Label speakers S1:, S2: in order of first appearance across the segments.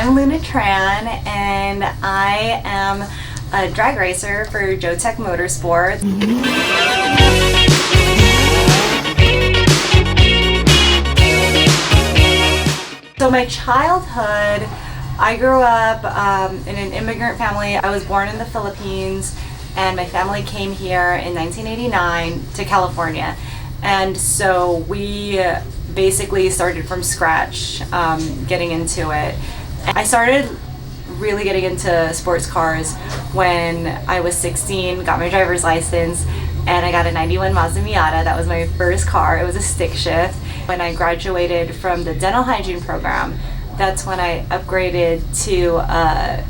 S1: I'm Luna Tran, and I am a drag racer for Jotech Motorsports. So my childhood, I grew up in an immigrant family. I was born in the Philippines, and my family came here in 1989 to California. And so we basically started from scratch getting into it. I started really getting into sports cars when I was 16, got my driver's license, and I got a 91 Mazda Miata. That was my first car. It was a stick shift. When I graduated from the dental hygiene program, that's when I upgraded to a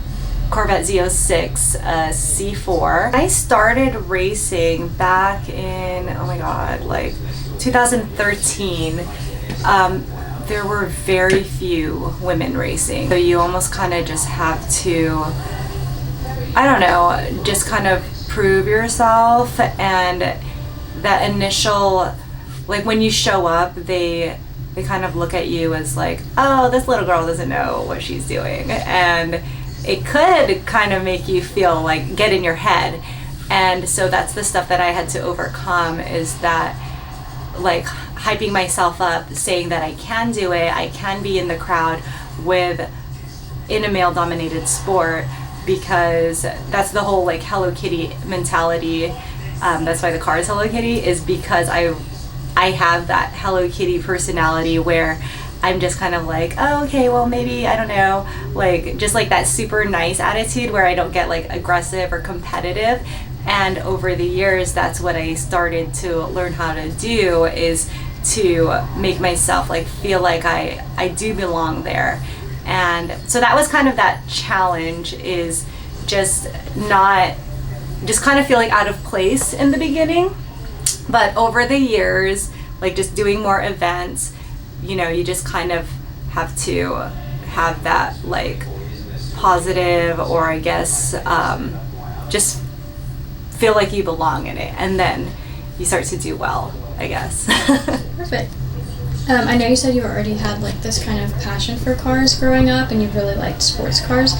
S1: Corvette Z06 C4. I started racing back in, oh my god, like 2013. There were very few women racing, so you almost kind of just have to, I don't know, just kind of prove yourself. And that initial, like when you show up, they kind of look at you as like, oh, this little girl doesn't know what she's doing, and it could kind of make you feel like get in your head. And so that's the stuff that I had to overcome, is that like hyping myself up, saying that I can do it, I can be in the crowd in a male dominated sport, because that's the whole like Hello Kitty mentality. That's why the car is Hello Kitty, is because I have that Hello Kitty personality where I'm just kind of like, oh, okay, well, maybe, I don't know, like just like that super nice attitude where I don't get like aggressive or competitive. And over the years, that's what I started to learn how to do, is to make myself like feel like I do belong there. And so that was kind of that challenge, is just kind of feeling out of place in the beginning. But over the years, like just doing more events, you know, you just kind of have to have that like positive, or I guess just feel like you belong in it, and then you start to do well, I guess.
S2: Perfect. I know you said you already had like this kind of passion for cars growing up, and you really liked sports cars,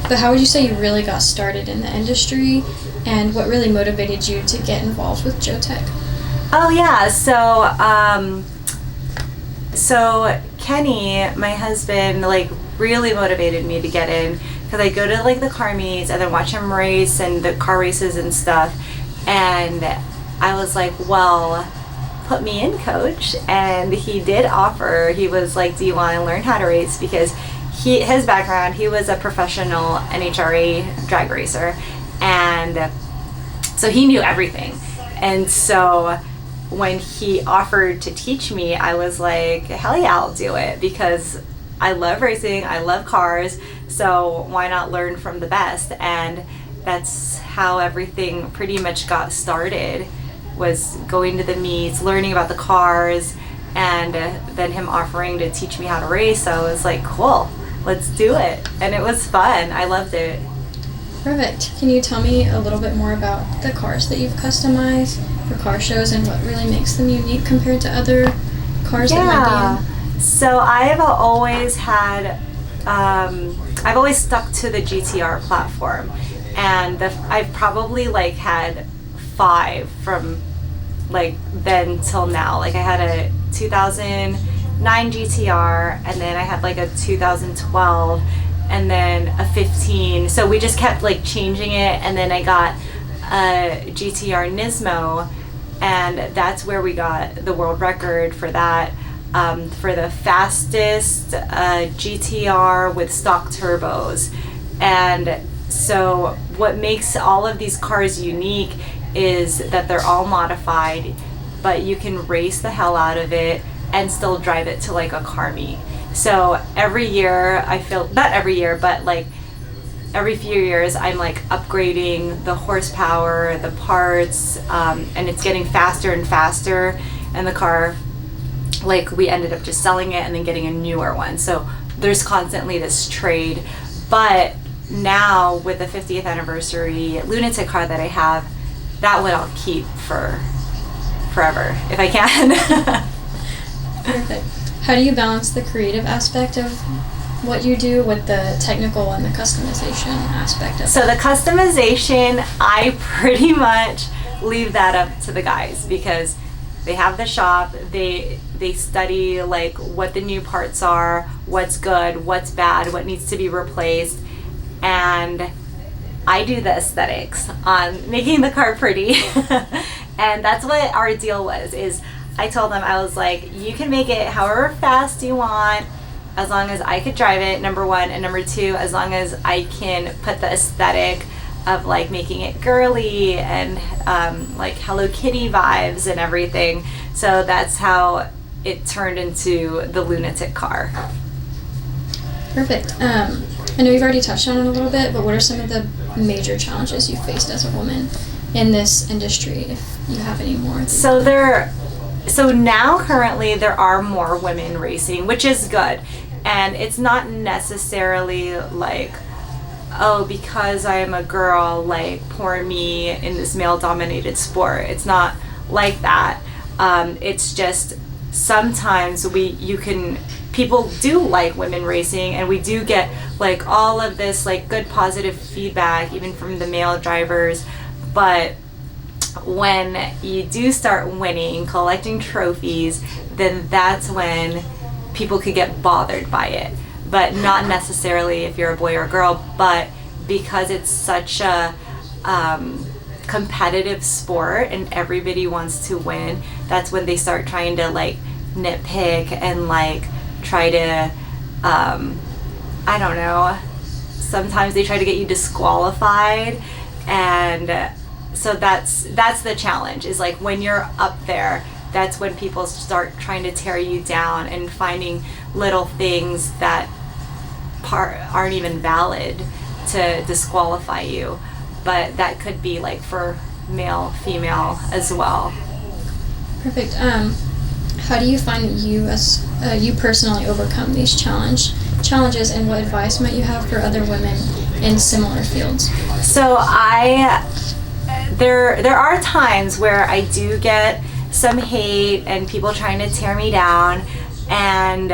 S2: but how would you say you really got started in the industry, and what really motivated you to get involved with Jotech?
S1: Oh yeah, so Kenny, my husband, like really motivated me to get in, because I go to like the car meets and then watch him race and the car races and stuff, and I was like, well, put me in, coach. And he did offer. He was like, do you want to learn how to race? Because his background, he was a professional NHRA drag racer, and so he knew everything. And so when he offered to teach me, I was like, hell yeah, I'll do it, because I love racing, I love cars, so why not learn from the best? And that's how everything pretty much got started, was going to the meets, learning about the cars, and then him offering to teach me how to race. So I was like, cool, let's do it. And it was fun. I loved it.
S2: Perfect. Can you tell me a little bit more about the cars that you've customized for car shows, and what really makes them unique compared to other cars that might be in?
S1: So I've always had, I've always stuck to the GTR platform, and I've probably like had 5 from like then till now. Like I had a 2009 GTR, and then I had like a 2012, and then a 15. So we just kept like changing it, and then I got a GTR Nismo, and that's where we got the world record for that. For the fastest GTR with stock turbos. And so what makes all of these cars unique is that they're all modified, but you can race the hell out of it and still drive it to like a car meet. So every year, I feel, not every year, but like every few years, I'm like upgrading the horsepower, the parts, and it's getting faster and faster. And the car, like we ended up just selling it and then getting a newer one. So there's constantly this trade. But now with the 50th anniversary Lunatic car that I have, that one I'll keep for forever if I can.
S2: Perfect. How do you balance the creative aspect of what you do with the technical and the customization aspect of
S1: So
S2: it.
S1: the customization, I pretty much leave that up to the guys because they have the shop. They study like what the new parts are, what's good, what's bad, what needs to be replaced, and I do the aesthetics on making the car pretty. And that's what our deal was. Is I told them, I was like, you can make it however fast you want, as long as I could drive it, number one, and number two, as long as I can put the aesthetic of like making it girly and like Hello Kitty vibes and everything. So that's how it turned into the lunatic car.
S2: Perfect. I know you've already touched on it a little bit, but what are some of the major challenges you faced as a woman in this industry, if you have any more?
S1: So now currently there are more women racing, which is good. And it's not necessarily like, oh, because I am a girl, like poor me in this male dominated sport. It's not like that. It's just sometimes people do like women racing, and we do get like all of this like good positive feedback even from the male drivers. But when you do start winning, collecting trophies, then that's when people could get bothered by it. But not necessarily if you're a boy or a girl, but because it's such a competitive sport and everybody wants to win, that's when they start trying to like nitpick and like try to I don't know, sometimes they try to get you disqualified. And so that's the challenge, is like when you're up there, that's when people start trying to tear you down and finding little things that aren't even valid to disqualify you. But that could be like for male, female as well.
S2: Perfect. How do you find that you personally overcome these challenges, and what advice might you have for other women in similar fields?
S1: So there are times where I do get some hate and people trying to tear me down, and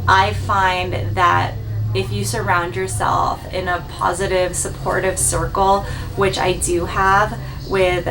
S1: I find that if you surround yourself in a positive, supportive circle, which I do have with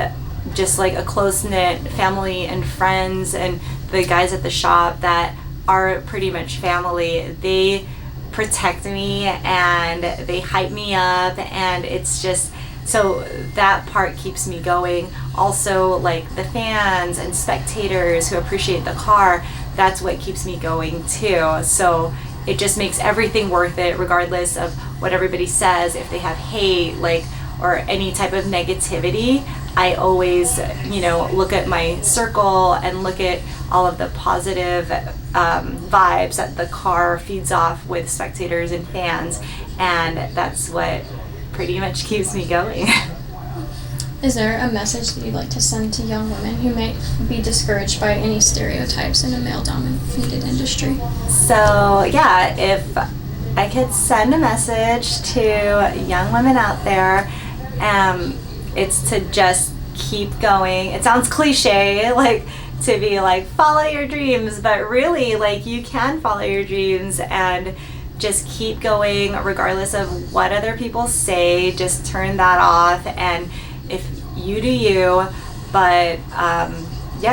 S1: just like a close-knit family and friends and the guys at the shop that are pretty much family, they protect me and they hype me up, and it's just, so that part keeps me going. Also, like the fans and spectators who appreciate the car, that's what keeps me going too. So it just makes everything worth it, regardless of what everybody says. If they have hate, like, or any type of negativity, I always, look at my circle and look at all of the positive vibes that the car feeds off with spectators and fans, and that's what pretty much keeps me going.
S2: Is there a message that you'd like to send to young women who might be discouraged by any stereotypes in a male-dominated industry?
S1: So yeah, if I could send a message to young women out there, it's to just keep going. It sounds cliche, like to be like, follow your dreams, but really, like, you can follow your dreams and just keep going regardless of what other people say. Just turn that off, and if you do you, but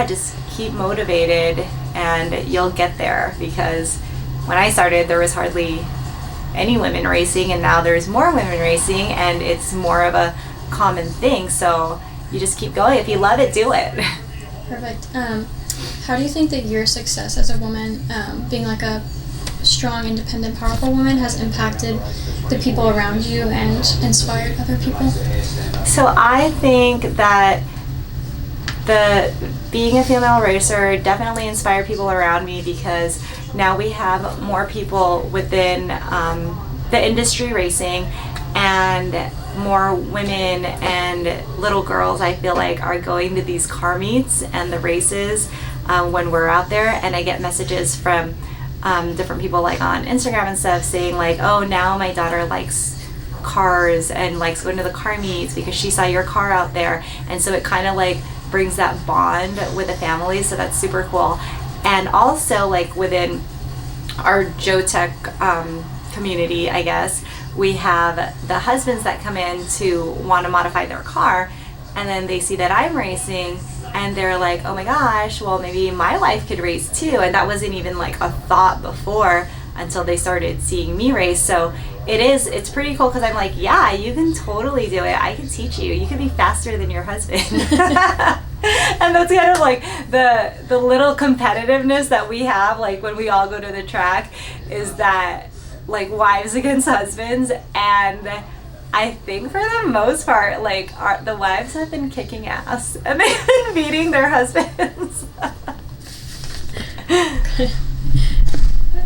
S1: just keep motivated and you'll get there. Because when I started, there was hardly any women racing, and now there's more women racing, and it's more of a common thing. So you just keep going. If you love it, do it.
S2: Perfect. How do you think that your success as a woman, being like a strong, independent, powerful woman, has impacted the people around you and inspired other people?
S1: So I think that being a female racer definitely inspired people around me, because now we have more people within the industry racing, and more women and little girls, I feel like, are going to these car meets and the races when we're out there. And I get messages from different people like on Instagram and stuff saying like, oh, now my daughter likes cars and likes going to the car meets because she saw your car out there. And so it kind of like brings that bond with the family, so that's super cool. And also, like, within our Jotech community, I guess, we have the husbands that come in to want to modify their car, and then they see that I'm racing and they're like, oh my gosh, well maybe my wife could race too. And that wasn't even like a thought before until they started seeing me race. So it's pretty cool because I'm like, yeah, you can totally do it. I can teach you. You can be faster than your husband. And that's kind of like the little competitiveness that we have, like when we all go to the track, is that like wives against husbands. And I think for the most part, like the wives have been kicking ass and they've been beating their husbands.